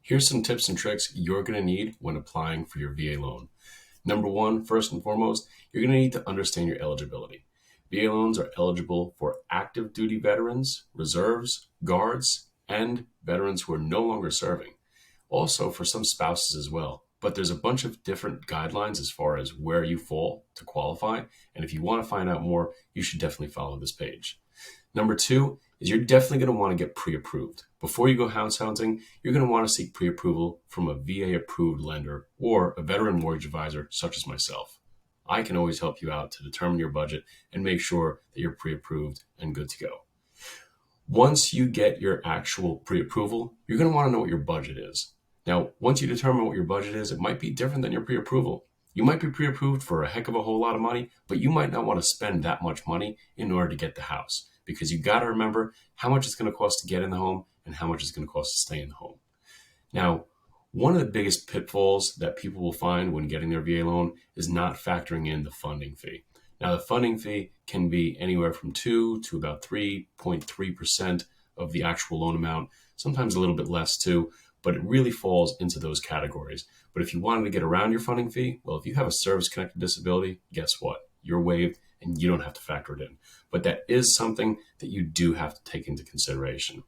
Here's some tips and tricks you're going to need when applying for your VA loan. Number one, first and foremost, you're going to need to understand your eligibility. VA loans are eligible for active duty veterans, reserves, guards, and veterans who are no longer serving. Also for some spouses as well. But there's a bunch of different guidelines as far as where you fall to qualify. And if you want to find out more, you should definitely follow this page. Number two is you're definitely going to want to get pre-approved. Before you go house hunting, you're going to want to seek pre-approval from a VA-approved lender or a veteran mortgage advisor such as myself. I can always help you out to determine your budget and make sure that you're pre-approved and good to go. Once you get your actual pre-approval, you're going to want to know what your budget is. Now, once you determine what your budget is, it might be different than your pre-approval. You might be pre-approved for a heck of a whole lot of money, but you might not want to spend that much money in order to get the house, because you got to remember how much it's going to cost to get in the home and how much it's going to cost to stay in the home. Now, one of the biggest pitfalls that people will find when getting their VA loan is not factoring in the funding fee. Now, the funding fee can be anywhere from 2 to about 3.3% of the actual loan amount, sometimes a little bit less too, but it really falls into those categories. But if you wanted to get around your funding fee, well, if you have a service-connected disability, guess what? You're waived and you don't have to factor it in. But that is something that you do have to take into consideration.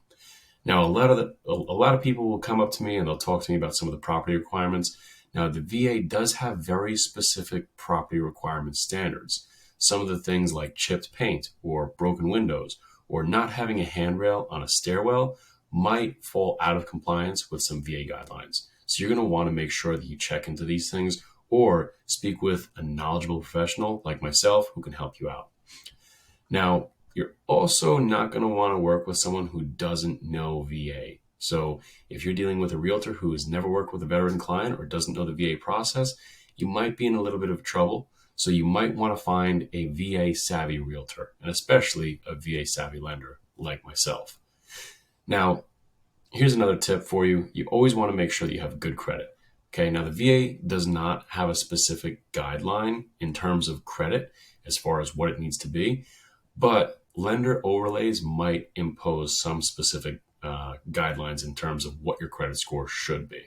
Now, a lot of people will come up to me and they'll talk to me about some of the property requirements. Now, the VA does have very specific property requirement standards. Some of the things like chipped paint or broken windows or not having a handrail on a stairwell might fall out of compliance with some VA guidelines. So you're going to want to make sure that you check into these things or speak with a knowledgeable professional like myself who can help you out. Now, you're also not going to want to work with someone who doesn't know VA. So if you're dealing with a realtor who has never worked with a veteran client or doesn't know the VA process, you might be in a little bit of trouble. So you might want to find a VA savvy realtor, and especially a VA savvy lender like myself. Now, here's another tip for you. You always want to make sure that you have good credit. Okay, now the VA does not have a specific guideline in terms of credit as far as what it needs to be, but lender overlays might impose some specific guidelines in terms of what your credit score should be.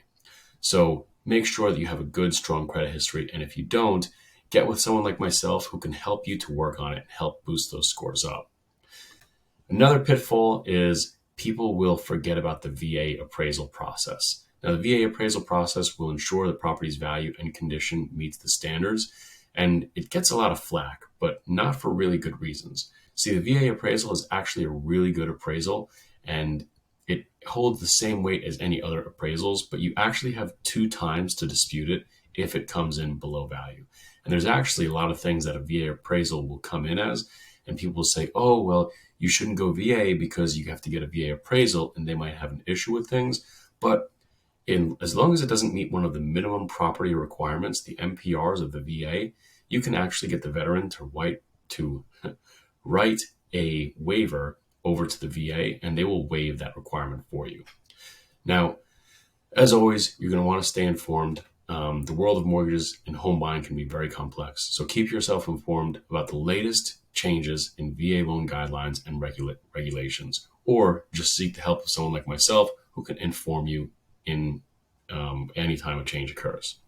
So make sure that you have a good, strong credit history. And if you don't, get with someone like myself who can help you to work on it and help boost those scores up. Another pitfall is people will forget about the VA appraisal process. Now, the VA appraisal process will ensure the property's value and condition meets the standards, and it gets a lot of flack, but not for really good reasons. See, the VA appraisal is actually a really good appraisal, and it holds the same weight as any other appraisals, but you actually have 2 times to dispute it if it comes in below value. And there's actually a lot of things that a VA appraisal will come in as, and people will say, oh, well, you shouldn't go VA because you have to get a VA appraisal and they might have an issue with things. But as long as it doesn't meet one of the minimum property requirements, the MPRs of the VA, you can actually get the veteran to write a waiver over to the VA and they will waive that requirement for you. Now, as always, you're going to want to stay informed. The world of mortgages and home buying can be very complex. So keep yourself informed about the latest changes in VA loan guidelines and regulations, or just seek the help of someone like myself who can inform you in any time a change occurs.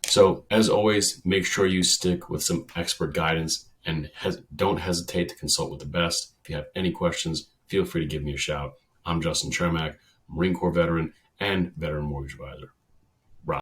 So as always, make sure you stick with some expert guidance and don't hesitate to consult with the best. If you have any questions, feel free to give me a shout. I'm Justin Chermak, Marine Corps veteran and veteran mortgage advisor.